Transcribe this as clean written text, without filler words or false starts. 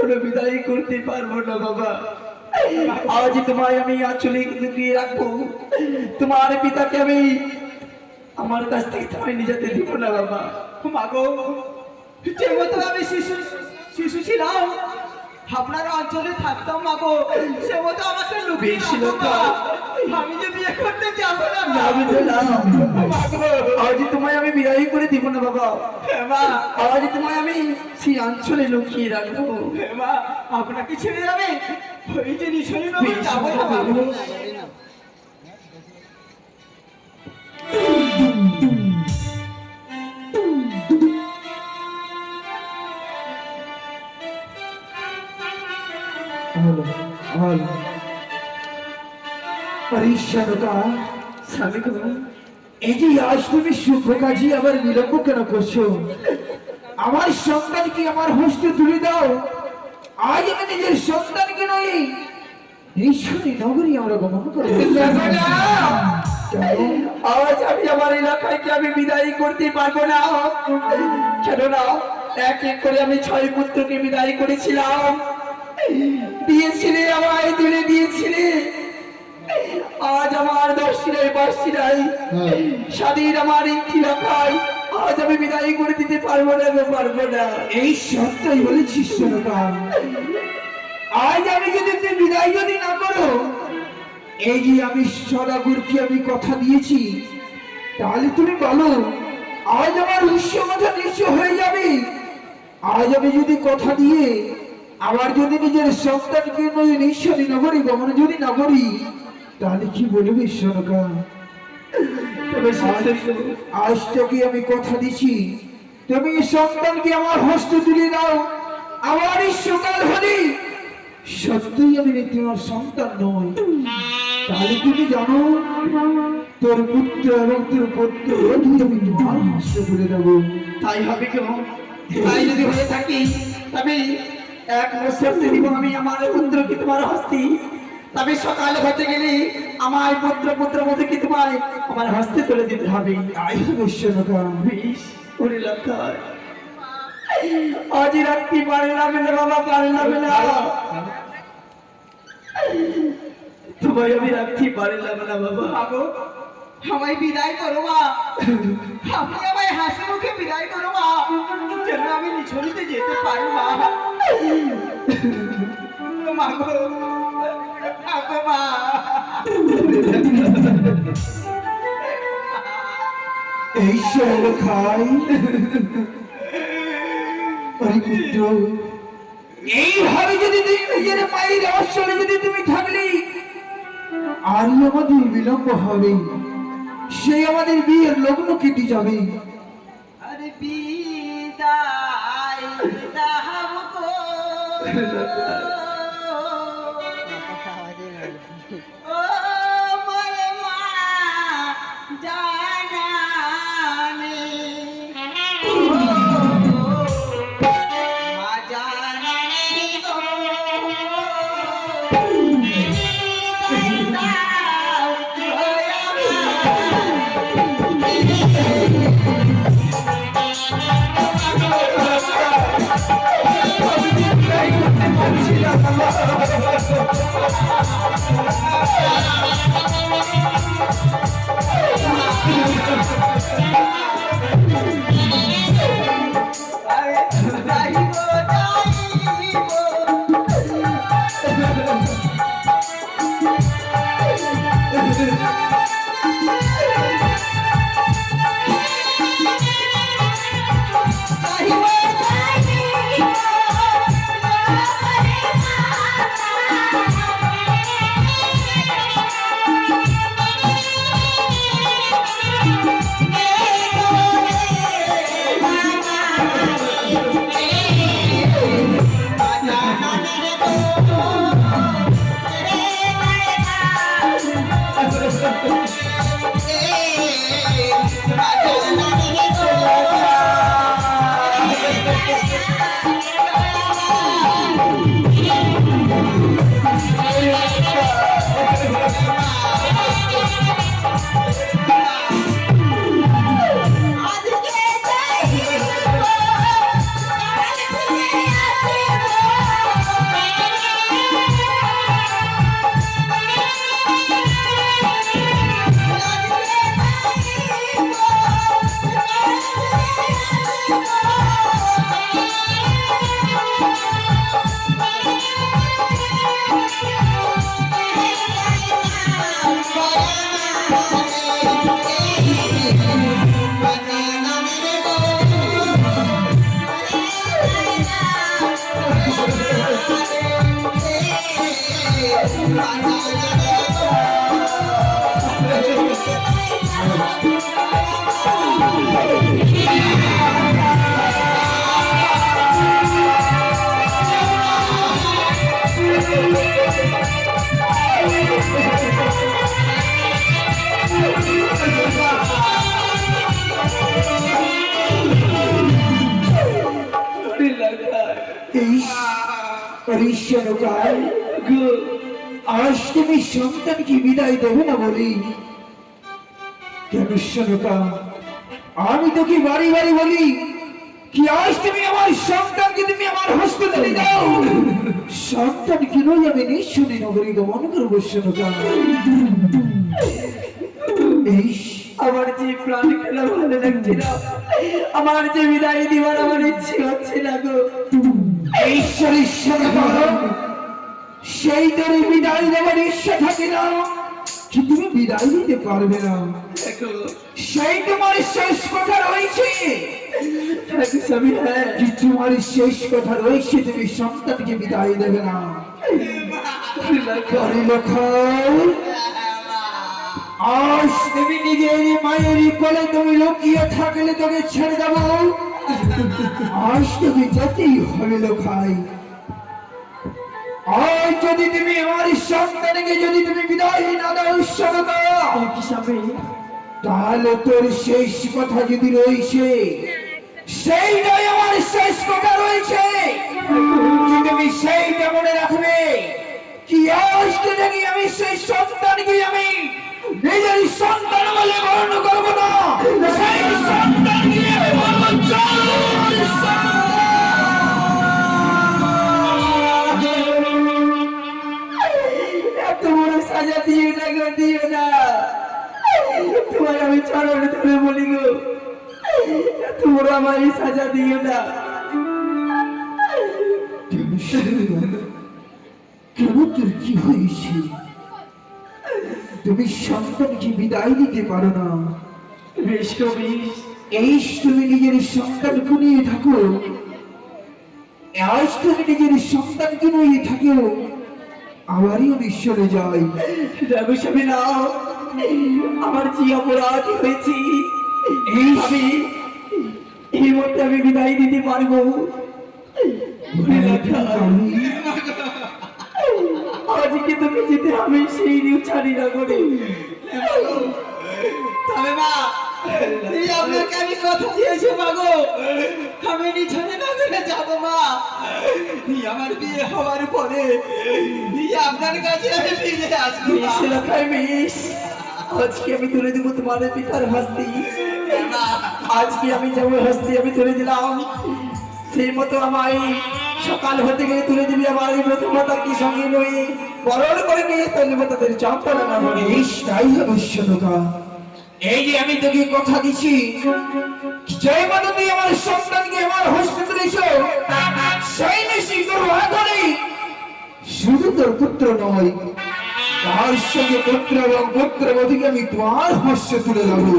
কখনো বিদায় করতে পারবো না বাবা। আজ তোমায় আমি আঁচলে লুকিয়ে রাখবো, তোমার পিতাকে আমি আমার কাছ থেকে তোমায় নিয়ে যেতে দিব না বাবা। মাগো, যে মতো আমি শিশু শিশু ছিলাম, আপনার অঞ্চলে থাকতাম মাগো, সে মতো আমাকে লুকিয়ে বেশ রাখো লোকা। মা। আমি যে বিয়ে করতে যাবো না মা। আমি তো না। মাগো, আজ তোমায় আমি বিদায় করে দিব না বাবা। হ্যাঁ মা, আজ তোমায় আমি সেই অঞ্চলে লুকিয়ে রাখবো। হ্যাঁ মা, আপনাকে ছেড়ে যাবে ওই যে নিশানি নগর বেশ যাবো না বাবা। মাগো। স্বামী গো, এই যে আজ তুমি শুভ কাজে আবার বিলম্ব কেন করছো? আমার সন্তানকে আমার হস্তে তুলে দাও। আজ আমি নিজের সন্তানকে নই, এই শনি নগরী আমরা গমন করবো। দেখো না, আজ আমি আমার এলাকায় আমি বিদায় করতে পারবো না। কেননা এক এক করে আমি 6 পুত্রকে বিদায় করেছিলাম, দিয়েছিলে আমায় তুলে দিয়েছিলে। আজ আমার 10টি নাই 5টি নাই, স্বাধীন আমার একটি এলাকায় আজ আমি বিদায় করে দিতে পারবো না গো, পারবো না। এই সত্যই বলেছিস সোনকা। আজ আমি যদি তুই বিদায় যদি না করো, এই যে আমি সদাগরকে আমি কথা দিয়েছি, তাহলে তুমি বলো আজ আমার উৎস কথা নিশ্চয় হয়ে যাবে। আজ আমি যদি কথা দিয়ে আবার যদি নিজের সন্তানকে নিঃস্বামী নগরী গমন যদি না করি, তাহলে কি বলবি সোনকা? তবে আজ তোকে আমি কথা দিচ্ছি, তুমি সন্তানকে আমার হস্তে তুলে দাও। আমার এই সকাল হলে সত্যই আমি তোমার সন্তান নই, তাহলে তুমি জানো তোর পুত্র এবং তোর পুত্র আমি তোমার হস্তে তুলে দেবো। তাই হবে কেন? তাই যদি হয়ে থাকি তবে এক বছর দিব আমি আমার পুত্রকে তোমার হস্তে। তবে সকাল হতে গেলে আমার পুত্র মধ্যে কি তোমায় আমার হস্তে তুলে দিতে হবে। তাই হবে সোনকা। বেশ ওরে লক্ষায়, আজ রাত্রি পারলাম না বাবা, পারলাম না। তোমায় আমি রাত্রি পারলাম না বাবা। মাগো, আমায় বিদায় করো মা। আপনি আমায় হাসি মুখে বিদায় করো মা, যেন আমি নিছড়িতে যেতে পারি মা। মাগো, মাগো মা। এই সোনকাই পুত্র, এইভাবে যদি তুই নিজের মায়ের অবসরে যদি তুমি থাকলি, আর আমাদের বিলম্ব হবে, সে আমাদের বিয়ের লগ্ন কেটে যাবে। আরে বিদায় দাও গো, ও মোর মা জানানি, মা জানানি গো, দাও ছিলাম আজ তুমি সন্তানকে বিদায় দেবে না বলি কেন শোনকা? আমি তোকে বাড়ি বাড়ি বলি কি আজ তুমি আমার সন্তানকে তুমি আমার হসপিটালে দাও, সন্তানকে নই আমি নিঃশনি নগরী গমন করবো শোনকা। আমার যে প্রাণ খেলা ভালো লাগছে না, আমার যে বিদায় দিবার আমার ইচ্ছে হচ্ছে না গো। ঈশ্বরের সেই তোর বিদায় দেওয়ার ইচ্ছা থাকে না কি তুমি বিদায় দিতে পারবে না, সেই তোমার শেষ কথা রয়েছে কি তোমার শেষ কথা রয়েছে তুমি সন্তানকে বিদায় দেবে না। আজ তুমি নিজের মায়ের কোলে তুমি লুকিয়ে থাকলে তোকে ছেড়ে দেবো, আজ তোকে যেতেই হবে লোখাই। আজ যদি তুমি আমার সন্তানকে যদি তুমি বিদায় না দাও তাহলে তোর শেষ কথা যদি রয়েছে সেইটাই আমার শেষ কথা রয়েছে, কি তুমি সেইটা মনে রাখবে কি আজকে নাকি আমি সেই সন্তানকে আমি নিজের সন্তান বলে গ্রহণ করবো না, সেই সন্তানকে আমি বলবো তোমার সাজা দিও না গো, দিও না। তোমার আমি চরণ ধরে বলি গো, তোমরা আমার এই সাজা দিও না। কেন তোর কি হয়েছে? তুমি সন্তানকে বিদায় দিতে পারো না, বেশ কবিশ, এই তুমি নিজের সন্তানকে নিয়ে থাকো, আজ তুমি নিজের সন্তানকে নিয়ে থাকো আমারই আমি চলে যাই। রঘুস্বামী নাও, আমার যে অপরাধ হয়েছে এই মধ্যে আমি বিদায় দিতে পারবো। আজকে তোকে যেতে আমি সেই নিউ ছাড়ি না করে। তবে মা এই আপনাকে আমি কথা দিয়েছি মাগো, আমি নিছানে না করে যাবো মা। আমার বিয়ে হওয়ার পরে আপনার কাছে আমি ফিরে আসবো। আজকে আমি তুলে দেবো তোমার পিতার হস্তি, আজকে আমি যেমন হস্তি আমি তুলে দিলাম সেই মতো আমায় সকাল হতে গেলে তুলে দিবি আমার এই প্রথমতা কি সঙ্গে নই বরণ করে নিয়ে তাহলে তাদের চম্পনা না হবে। তাই অবশ্যতা এই যে আমি তোকে কথা দিচ্ছি জয় মাতা তুই আমার সন্তানকে আমার হস্তে দিছো সেই নিশি তোর হাতে শুধু তোর পুত্র নয় তার সঙ্গে পুত্র এবং পুত্রবধূকে আমি তোমার হস্তে তুলে দেবো।